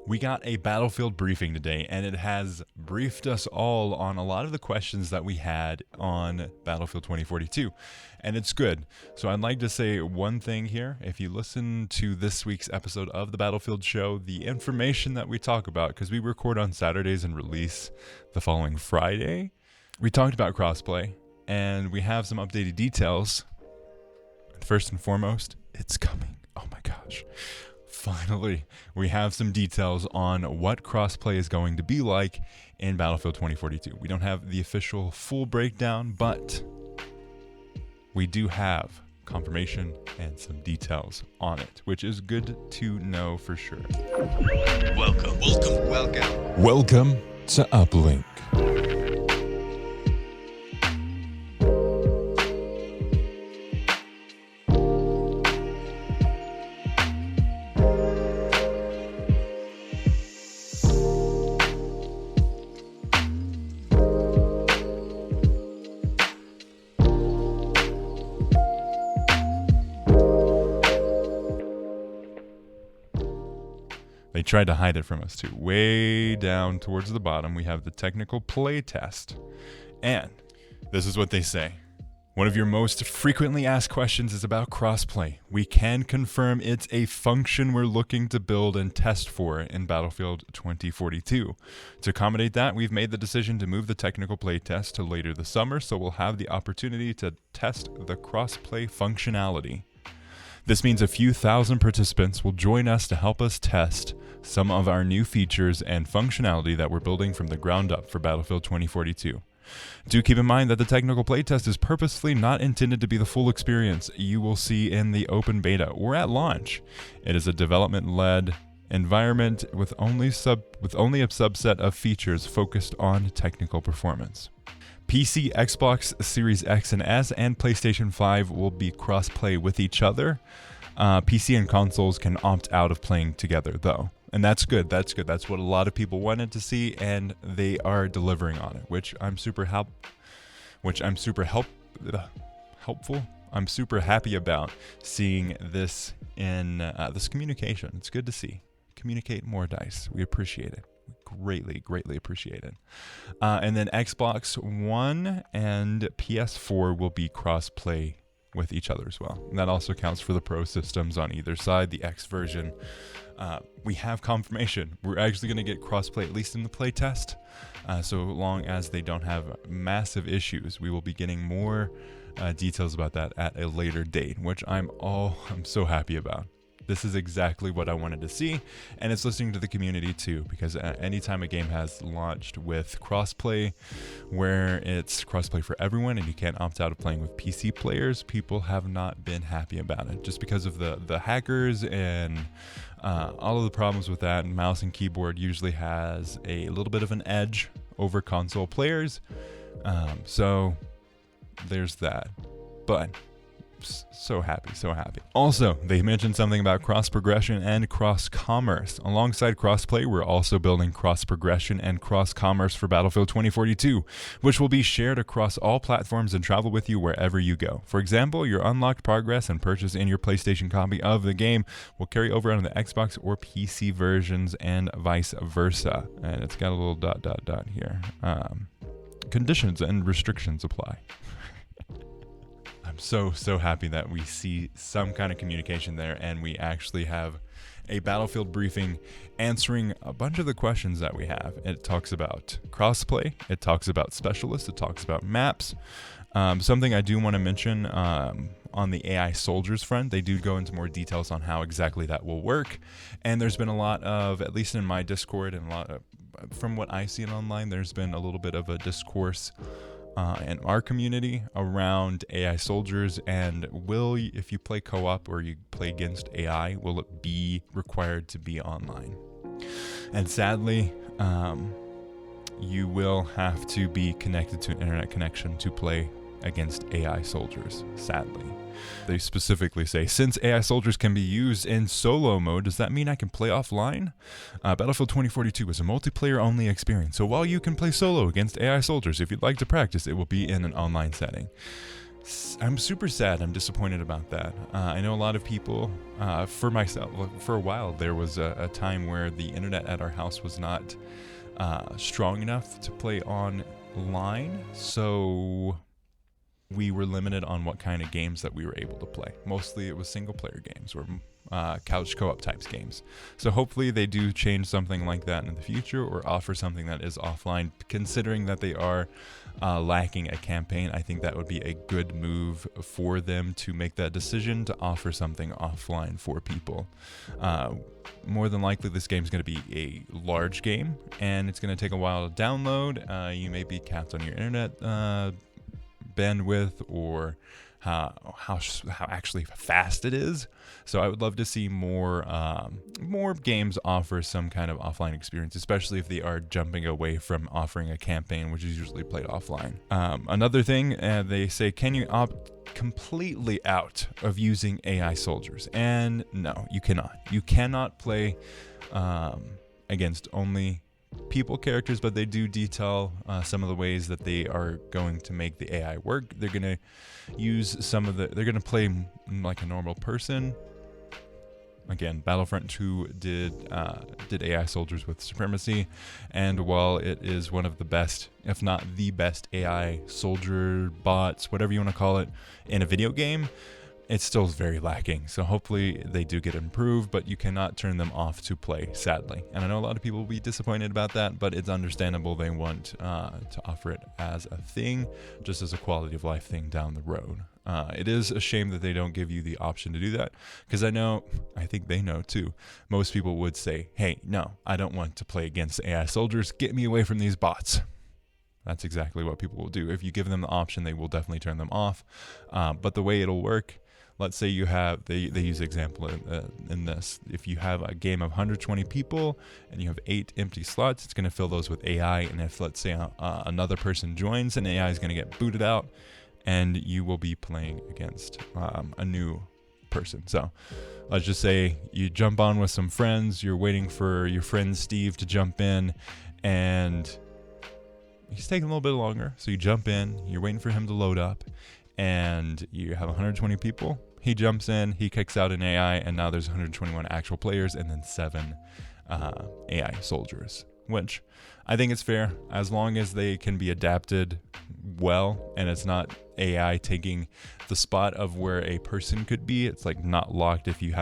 We got a Battlefield briefing today, and it has briefed us all on a lot of the questions that we had on Battlefield 2042, and it's good. So I'd like to say one thing here. If you listen to this week's episode of the Battlefield Show, the information that we talk about, because we record on Saturdays and release the following Friday, we talked about Crossplay, and we have some updated details. First and foremost, it's coming. Oh my gosh. Finally, we have some details on what Crossplay is going to be like in Battlefield 2042. We don't have the official full breakdown, but we do have confirmation and some details on it, which is good to know for sure. Welcome to Uplink. They tried to hide it from us too. Way down towards the bottom, we have the technical play test. And this is what they say. One of your most frequently asked questions is about crossplay. We can confirm it's a function we're looking to build and test for in Battlefield 2042. To accommodate that, we've made the decision to move the technical play test to later this summer, so we'll have the opportunity to test the crossplay functionality. This means a few thousand participants will join us to help us test some of our new features and functionality that we're building from the ground up for Battlefield 2042. Do keep in mind that the technical playtest is purposefully not intended to be the full experience you will see in the open beta or at launch. It is a development-led environment with only a subset of features focused on technical performance. PC, Xbox Series X and S, and PlayStation 5 will be cross-play with each other. PC and consoles can opt out of playing together, though. And that's good. That's what a lot of people wanted to see, and they are delivering on it, which I'm super helpful. I'm super happy about seeing this in this communication. It's good to see. Communicate more, DICE. We appreciate it. Greatly appreciate it. And then Xbox One and PS4 will be cross-play with each other as well. And that also counts for the Pro systems on either side. The X version, we have confirmation. We're actually going to get cross-play, at least in the play test. So long as they don't have massive issues, we will be getting more details about that at a later date, which I'm so happy about. This is exactly what I wanted to see, and it's listening to the community too, because anytime a game has launched with crossplay, where it's crossplay for everyone and you can't opt out of playing with PC players, people have not been happy about it, just because of the hackers and all of the problems with that. And mouse and keyboard usually has a little bit of an edge over console players, so there's that. But so happy. Also, they mentioned something about cross progression and cross commerce. Alongside crossplay, we're also building cross progression and cross commerce for Battlefield 2042, which will be shared across all platforms and travel with you wherever you go. For example, your unlocked progress and purchase in your PlayStation copy of the game will carry over on the Xbox or PC versions and vice versa. And it's got a little ... here. Conditions and restrictions apply. I'm so happy that we see some kind of communication there, and we actually have a Battlefield briefing answering a bunch of the questions that we have. It talks about crossplay, it talks about specialists, it talks about maps. Something I do want to mention on the AI soldiers front, they do go into more details on how exactly that will work. And there's been a lot of, at least in my Discord and a lot of, from what I see online, there's been a little bit of a discourse in our community around AI soldiers, and if you play co-op or you play against AI, will it be required to be online? And sadly, you will have to be connected to an internet connection to play against AI soldiers, sadly. They specifically say, since AI soldiers can be used in solo mode, does that mean I can play offline? Battlefield 2042 is a multiplayer-only experience, so while you can play solo against AI soldiers, if you'd like to practice, it will be in an online setting. I'm super sad. I'm disappointed about that. I know a lot of people, for myself, for a while, there was a time where the internet at our house was not strong enough to play online. So we were limited on what kind of games that we were able to play. Mostly it was single player games or couch co-op types games. So hopefully they do change something like that in the future or offer something that is offline. Considering that they are lacking a campaign, I think that would be a good move for them to make that decision to offer something offline for people. More than likely this game is going to be a large game and it's going to take a while to download. You may be capped on your internet bandwidth or how actually fast it is. So I would love to see more games offer some kind of offline experience, especially if they are jumping away from offering a campaign, which is usually played offline. Another thing, they say, can you opt completely out of using AI soldiers? And no, you cannot. You cannot play against only people characters, but they do detail some of the ways that they are going to make the AI work. They're going to use they're going to play like a normal person. Again, Battlefront 2 did AI soldiers with supremacy, and while it is one of the best, if not the best AI soldier bots, whatever you want to call it, in a video game, it's still very lacking. So hopefully they do get improved, but you cannot turn them off to play, sadly. And I know a lot of people will be disappointed about that, but it's understandable. They want to offer it as a thing, just as a quality of life thing down the road. It is a shame that they don't give you the option to do that, because I think they know too. Most people would say, hey, no, I don't want to play against AI soldiers. Get me away from these bots. That's exactly what people will do. If you give them the option, they will definitely turn them off. But the way it'll work, let's say you have, they use example in this. If you have a game of 120 people and you have 8 empty slots, it's going to fill those with AI. And if, let's say, another person joins, an AI is going to get booted out and you will be playing against a new person. So let's just say you jump on with some friends, you're waiting for your friend Steve to jump in, and he's taking a little bit longer. So you jump in, you're waiting for him to load up, and you have 120 people. He jumps in, he kicks out an AI, and now there's 121 actual players and then 7 AI soldiers, which I think is fair as long as they can be adapted well and it's not AI taking the spot of where a person could be. It's like not locked. If you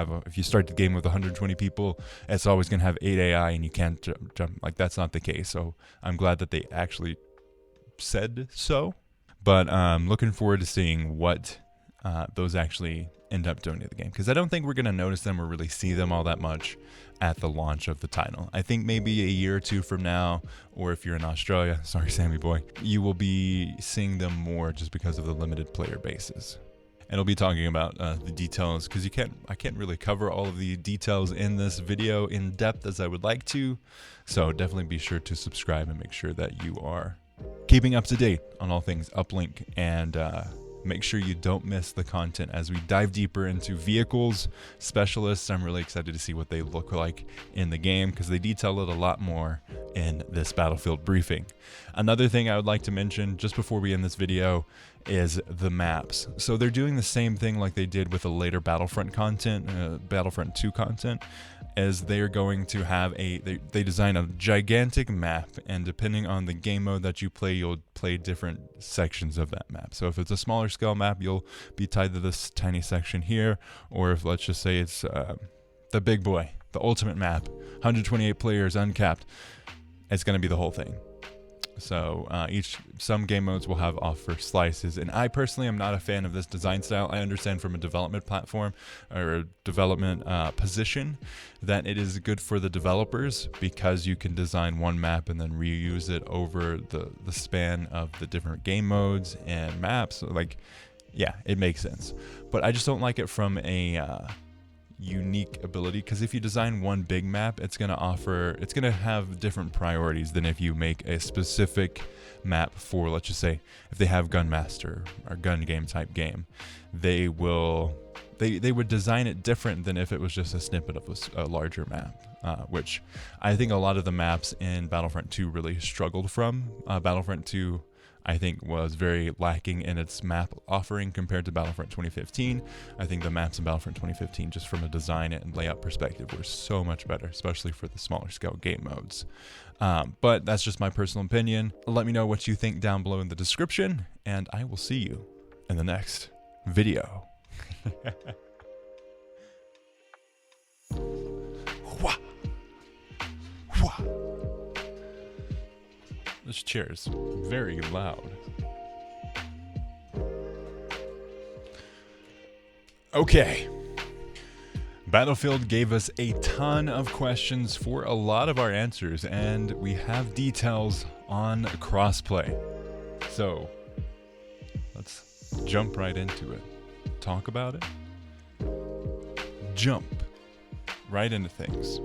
start the game with 120 people, it's always going to have 8 AI and you can't jump. Like, that's not the case. So I'm glad that they actually said so. But I'm looking forward to seeing what those actually end up doing to the game, because I don't think we're going to notice them or really see them all that much at the launch of the title. I think maybe a year or two from now, or if you're in Australia, sorry Sammy boy, you will be seeing them more just because of the limited player bases. And I'll be talking about the details, because I can't really cover all of the details in this video in depth as I would like to. So definitely be sure to subscribe and make sure that you are keeping up to date on all things Uplink, and make sure you don't miss the content as we dive deeper into vehicles specialists. I'm really excited to see what they look like in the game, because they detail it a lot more in this Battlefield briefing. Another thing I would like to mention just before we end this video is the maps. So they're doing the same thing like they did with the later Battlefront content, Battlefront 2 content, as they're going to have they design a gigantic map, and depending on the game mode that you play, you'll play different sections of that map. So if it's a smaller scale map, you'll be tied to this tiny section here, or if, let's just say, it's the big boy, the ultimate map, 128 players, uncapped, it's going to be the whole thing. So some game modes will have offer slices, and I personally am not a fan of this design style. I understand from a development platform or a development position that it is good for the developers, because you can design one map and then reuse it over the span of the different game modes and maps. Like, yeah, it makes sense. But I just don't like it from a unique ability, because if you design one big map, it's going to have different priorities than if you make a specific map for, let's just say, if they have Gunmaster or gun game type game, they would design it different than if it was just a snippet of a larger map, which I think a lot of the maps in Battlefront 2 really struggled from. Battlefront 2 I think was very lacking in its map offering compared to Battlefront 2015. I think the maps in Battlefront 2015, just from a design and layout perspective, were so much better, especially for the smaller scale game modes. But that's just my personal opinion. Let me know what you think down below in the description, and I will see you in the next video. This chair is very loud. Okay. Battlefield gave us a ton of questions for a lot of our answers, and we have details on crossplay. So, let's jump right into it. Talk about it. Jump right into things.